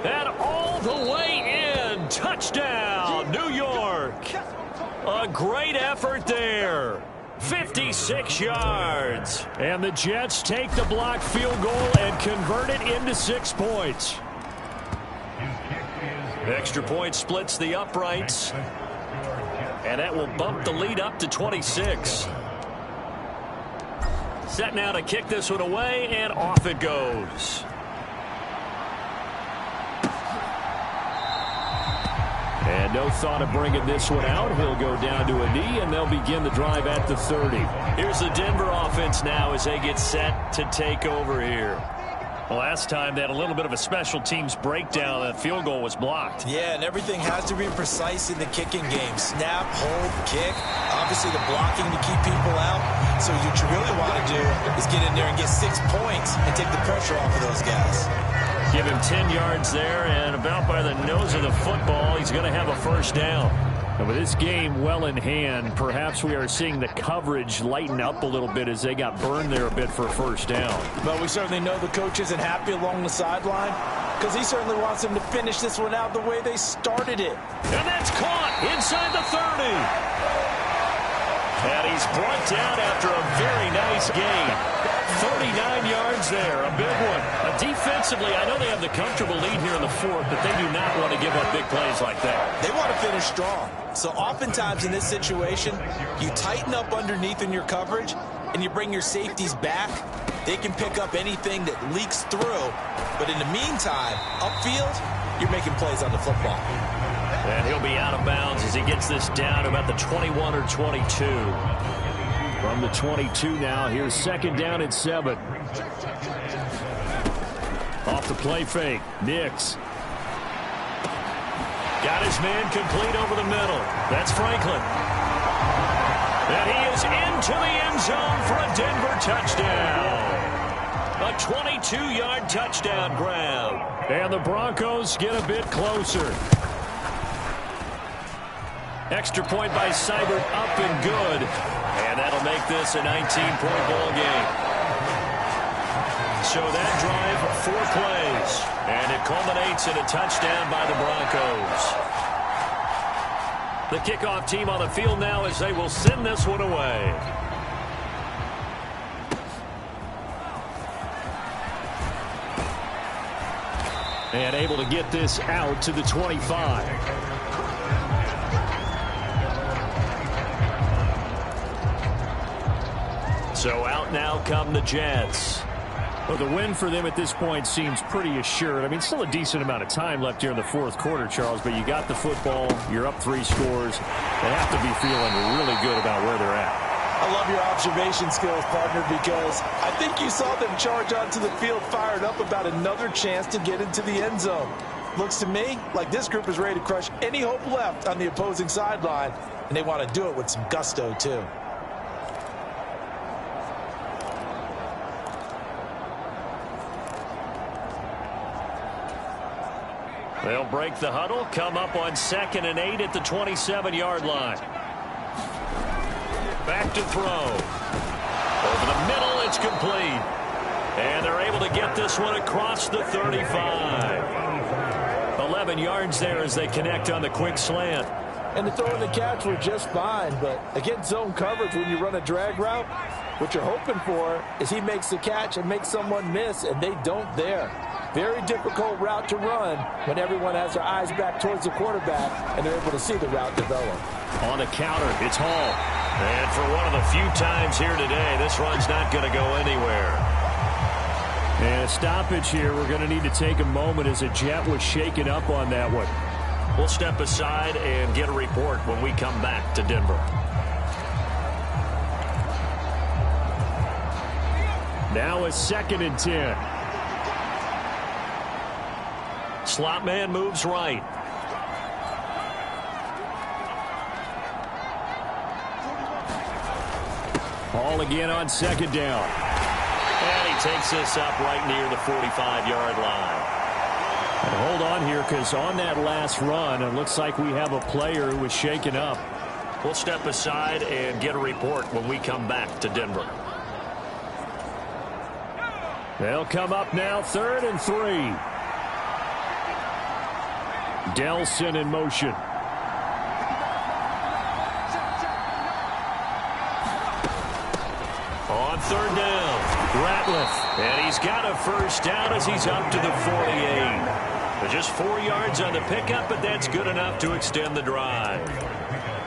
And all the way in. Touchdown, New York. A great effort there. 56 yards. And the Jets take the blocked field goal and convert it into 6 points. Extra point splits the uprights. And that will bump the lead up to 26. Set now to kick this one away, and off it goes. And no thought of bringing this one out. He'll go down to a knee, and they'll begin the drive at the 30. Here's the Denver offense now as they get set to take over here. Last time they had a little bit of a special teams breakdown. That field goal was blocked. Yeah, and everything has to be precise in the kicking game. Snap, hold, kick. Obviously the blocking to keep people out. So what you really want to do is get in there and get 6 points and take the pressure off of those guys. Give him 10 yards there, and about by the nose of the football, he's going to have a first down. And with this game well in hand, perhaps we are seeing the coverage lighten up a little bit as they got burned there a bit for a first down. But we certainly know the coach isn't happy along the sideline because he certainly wants them to finish this one out the way they started it. And that's caught inside the 30. And he's brought down after a very nice game. 39 yards there, a big one. Defensively, I know they have the comfortable lead here in the fourth, but they do not want to give up big plays like that. They want to finish strong. So oftentimes in this situation, you tighten up underneath in your coverage, and you bring your safeties back. They can pick up anything that leaks through. But in the meantime, upfield, you're making plays on the football. And he'll be out of bounds as he gets this down to about the 21 or 22. From the 22 now, here's second down and 7. Off the play fake, Nix. Got his man complete over the middle. That's Franklin. And he is into the end zone for a Denver touchdown. A 22-yard touchdown grab. And the Broncos get a bit closer. Extra point by Seibert, up and good. And that'll make this a 19-point ball game. So that drive, 4 plays. And it culminates in a touchdown by the Broncos. The kickoff team on the field now as they will send this one away. And able to get this out to the 25. So out now come the Jets. Well, the win for them at this point seems pretty assured. I mean, still a decent amount of time left here in the fourth quarter, Charles, but you got the football. You're up 3 scores. They have to be feeling really good about where they're at. I love your observation skills, partner, because I think you saw them charge onto the field fired up about another chance to get into the end zone. Looks to me like this group is ready to crush any hope left on the opposing sideline, and they want to do it with some gusto, too. They'll break the huddle, come up on 2nd and 8 at the 27-yard line. Back to throw. Over the middle, it's complete. And they're able to get this one across the 35. 11 yards there as they connect on the quick slant. And the throw and the catch were just fine, but against zone coverage when you run a drag route, what you're hoping for is he makes the catch and makes someone miss, and they don't there. Very difficult route to run when everyone has their eyes back towards the quarterback and they're able to see the route develop. On the counter, it's Hall. And for one of the few times here today, this run's not going to go anywhere. And a stoppage here. We're going to need to take a moment as a Jet was shaken up on that one. We'll step aside and get a report when we come back to Denver. Now a 2nd and 10. Slot man moves right. Hall again on 2nd down. And he takes this up right near the 45-yard line. And hold on here because on that last run, it looks like we have a player who was shaken up. We'll step aside and get a report when we come back to Denver. They'll come up now, 3rd and 3. Delson in motion. On 3rd down, Ratliff. And he's got a first down as he's up to the 48. Just 4 yards on the pickup, but that's good enough to extend the drive.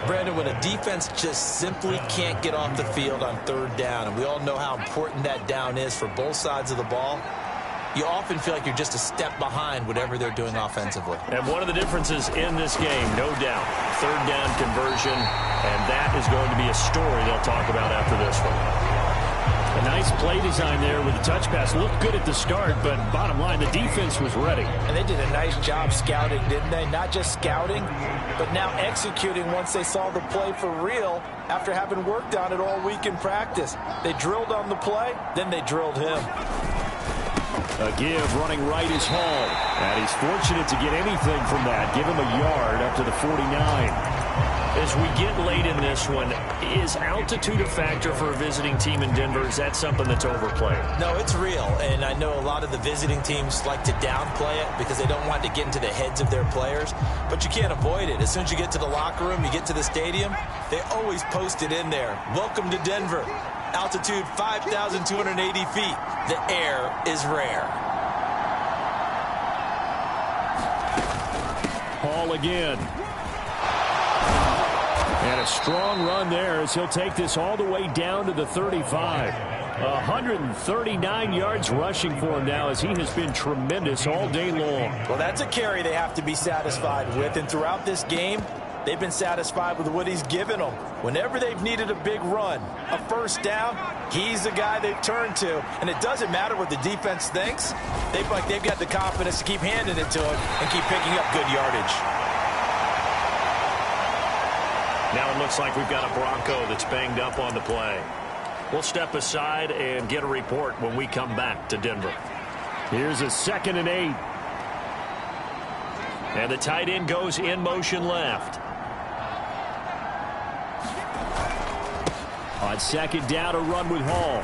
Brandon, when a defense just simply can't get off the field on 3rd down, and we all know how important that down is for both sides of the ball, you often feel like you're just a step behind whatever they're doing offensively. And one of the differences in this game, no doubt, 3rd down conversion, and that is going to be a story they'll talk about after this one. A nice play design there with the touch pass. Looked good at the start, but bottom line, the defense was ready. And they did a nice job scouting, didn't they? Not just scouting, but now executing once they saw the play for real after having worked on it all week in practice. They drilled on the play, then they drilled him. A give running right is Hall. And he's fortunate to get anything from that. Give him a yard up to the 49. As we get late in this one, is altitude a factor for a visiting team in Denver? Is that something that's overplayed? No, it's real, and I know a lot of the visiting teams like to downplay it because they don't want to get into the heads of their players, but you can't avoid it. As soon as you get to the locker room, you get to the stadium, they always post it in there. Welcome to Denver. Altitude 5,280 feet. The air is rare. Hall again. And a strong run there as he'll take this all the way down to the 35. 139 yards rushing for him now as he has been tremendous all day long. Well, that's a carry they have to be satisfied with. And throughout this game, they've been satisfied with what he's given them. Whenever they've needed a big run, a first down, he's the guy they've turned to. And it doesn't matter what the defense thinks. They've got the confidence to keep handing it to him and keep picking up good yardage. Now it looks like we've got a Bronco that's banged up on the play. We'll step aside and get a report when we come back to Denver. Here's a 2nd and 8. And the tight end goes in motion left. On 2nd down, a run with Hall.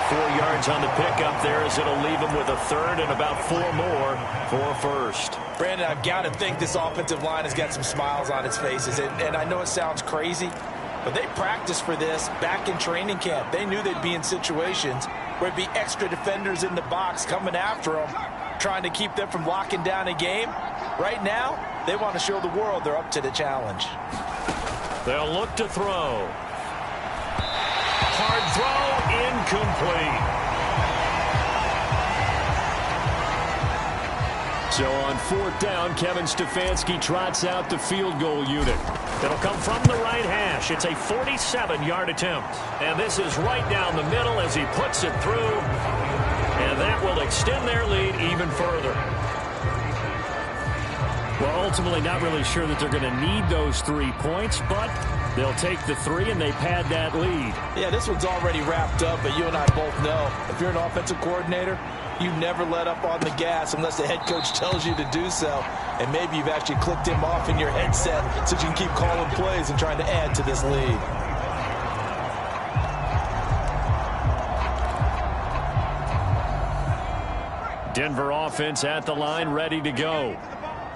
4 yards on the pickup there as it'll leave him with a 3rd and about 4 more for a first. Brandon, I've got to think this offensive line has got some smiles on its faces. And I know it sounds crazy, but they practiced for this back in training camp. They knew they'd be in situations where it'd be extra defenders in the box coming after them, trying to keep them from locking down a game. Right now, they want to show the world they're up to the challenge. They'll look to throw. Hard throw, incomplete. So on 4th down, Kevin Stefanski trots out the field goal unit. It'll come from the right hash. It's a 47-yard attempt. And this is right down the middle as he puts it through. And that will extend their lead even further. Well, ultimately not really sure that they're going to need those 3 points, but they'll take the 3 and they pad that lead. Yeah, this one's already wrapped up, but you and I both know if you're an offensive coordinator, you never let up on the gas unless the head coach tells you to do so. And maybe you've actually clicked him off in your headset so you can keep calling plays and trying to add to this lead. Denver offense at the line, ready to go.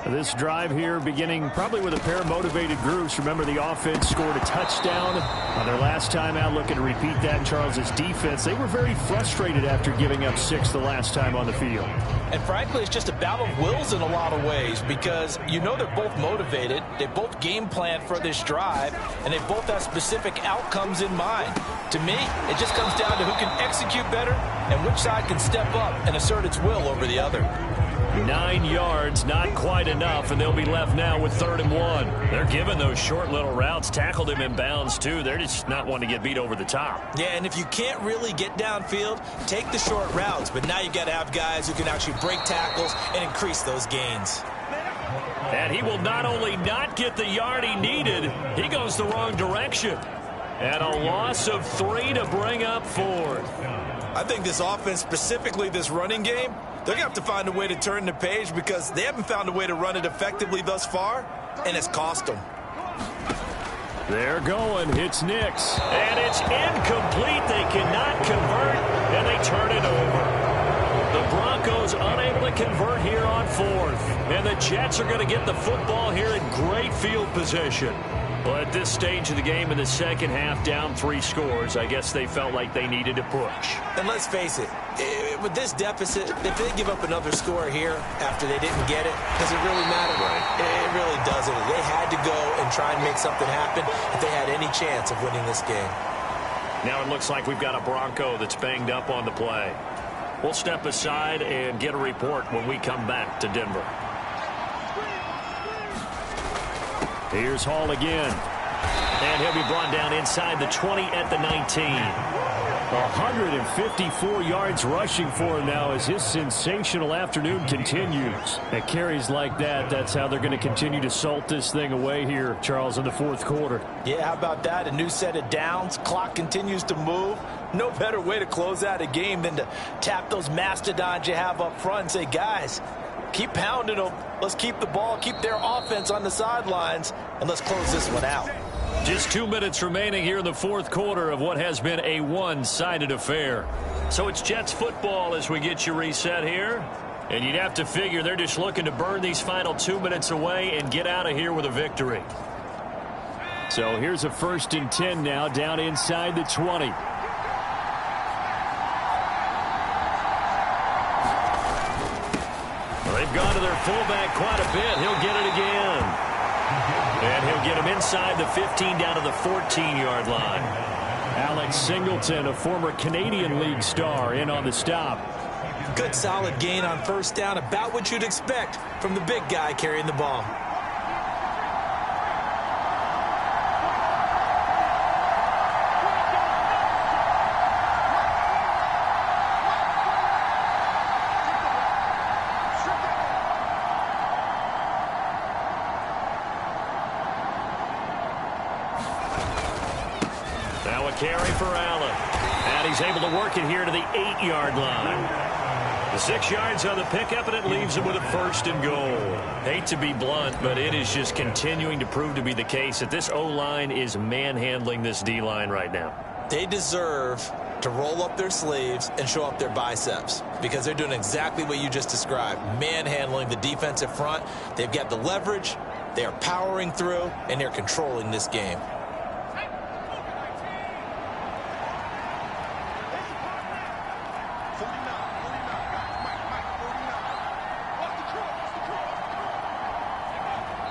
This drive here beginning probably with a pair of motivated groups. Remember, the offense scored a touchdown on their last time out. Looking to repeat that in Charles's defense. They were very frustrated after giving up 6 the last time on the field. And frankly, it's just a battle of wills in a lot of ways because you know they're both motivated. They both game plan for this drive, and they both have specific outcomes in mind. To me, it just comes down to who can execute better and which side can step up and assert its will over the other. 9 yards, not quite enough, and they'll be left now with 3rd and 1. They're giving those short little routes, tackled him in bounds too. They're just not wanting to get beat over the top. Yeah, and if you can't really get downfield, take the short routes, but now you got to have guys who can actually break tackles and increase those gains. And he will not only not get the yard he needed, he goes the wrong direction. And a loss of 3 to bring up 4th. I think this offense, specifically this running game, they're going to have to find a way to turn the page because they haven't found a way to run it effectively thus far. and it's cost them. They're going. It's Nix. And it's incomplete. They cannot convert, and they turn it over. The Broncos unable to convert here on fourth. And the Jets are going to get the football here in great field position. Well, at this stage of the game in the second half, down 3 scores, I guess they felt like they needed to push. And let's face it, with this deficit, if they give up another score here after they didn't get it, does it really matter? Right. It really doesn't. They had to go and try and make something happen if they had any chance of winning this game. Now it looks like we've got a Bronco that's banged up on the play. We'll step aside and get a report when we come back to Denver. Here's Hall again. And he'll be brought down inside the 20 at the 19. 154 yards rushing for him now as his sensational afternoon continues. At carries like that, that's how they're going to continue to salt this thing away here, Charles, in the fourth quarter. Yeah, how about that? A new set of downs. Clock continues to move. No better way to close out a game than to tap those mastodons you have up front and say, guys, keep pounding them. Let's keep the ball, keep their offense on the sidelines, and let's close this one out. Just 2 minutes remaining here in the fourth quarter of what has been a one-sided affair. So it's Jets football as we get you reset here. And you'd have to figure they're just looking to burn these final 2 minutes away and get out of here with a victory. So here's a 1st and 10 now down inside the 20. They've gone to their fullback quite a bit. He'll get it again. And he'll get him inside the 15 down to the 14-yard line. Alex Singleton, a former Canadian League star, in on the stop. Good solid gain on first down, about what you'd expect from the big guy carrying the ball. Now a carry for Allen. And he's able to work it here to the 8-yard line. The 6 yards on the pickup, and it leaves him with a 1st and goal. Hate to be blunt, but it is just continuing to prove to be the case that this O-line is manhandling this D-line right now. They deserve to roll up their sleeves and show up their biceps because they're doing exactly what you just described, manhandling the defensive front. They've got the leverage, they are powering through, and they're controlling this game.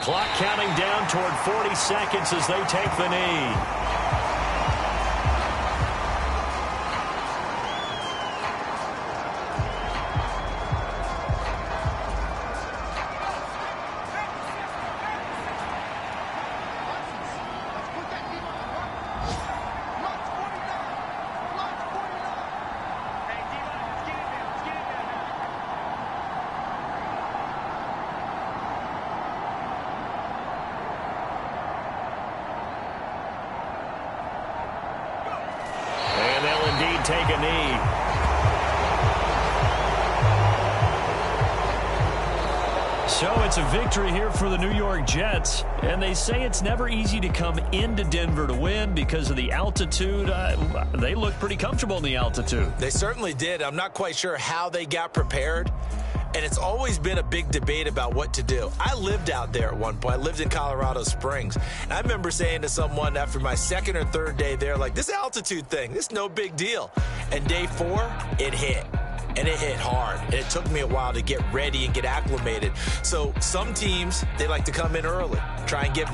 Clock counting down toward 40 seconds as they take the knee. Take a knee. So it's a victory here for the New York Jets, and they say it's never easy to come into Denver to win because of the altitude. They look pretty comfortable in the altitude. They certainly did. I'm not quite sure how they got prepared, and it's always been a big debate about what to do. I lived out there at one point. I lived in Colorado Springs, and I remember saying to someone after my 2nd or 3rd day there, like, this altitude thing, this is no big deal. And day 4, it hit. And it hit hard. And it took me a while to get ready and get acclimated. So some teams, they like to come in early, try and get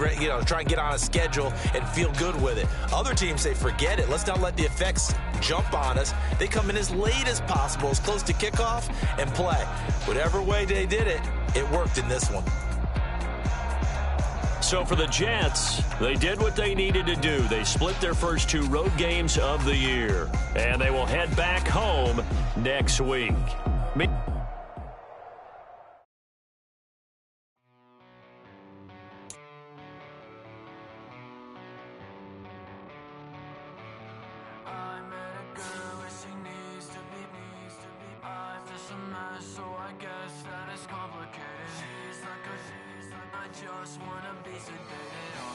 on a schedule and feel good with it. Other teams say, forget it. Let's not let the effects jump on us. They come in as late as possible, as close to kickoff, and play. Whatever way they did it, it worked in this one. So for the Jets, they did what they needed to do. They split their first 2 road games of the year, and they will head back home next week. just wanna be sedated.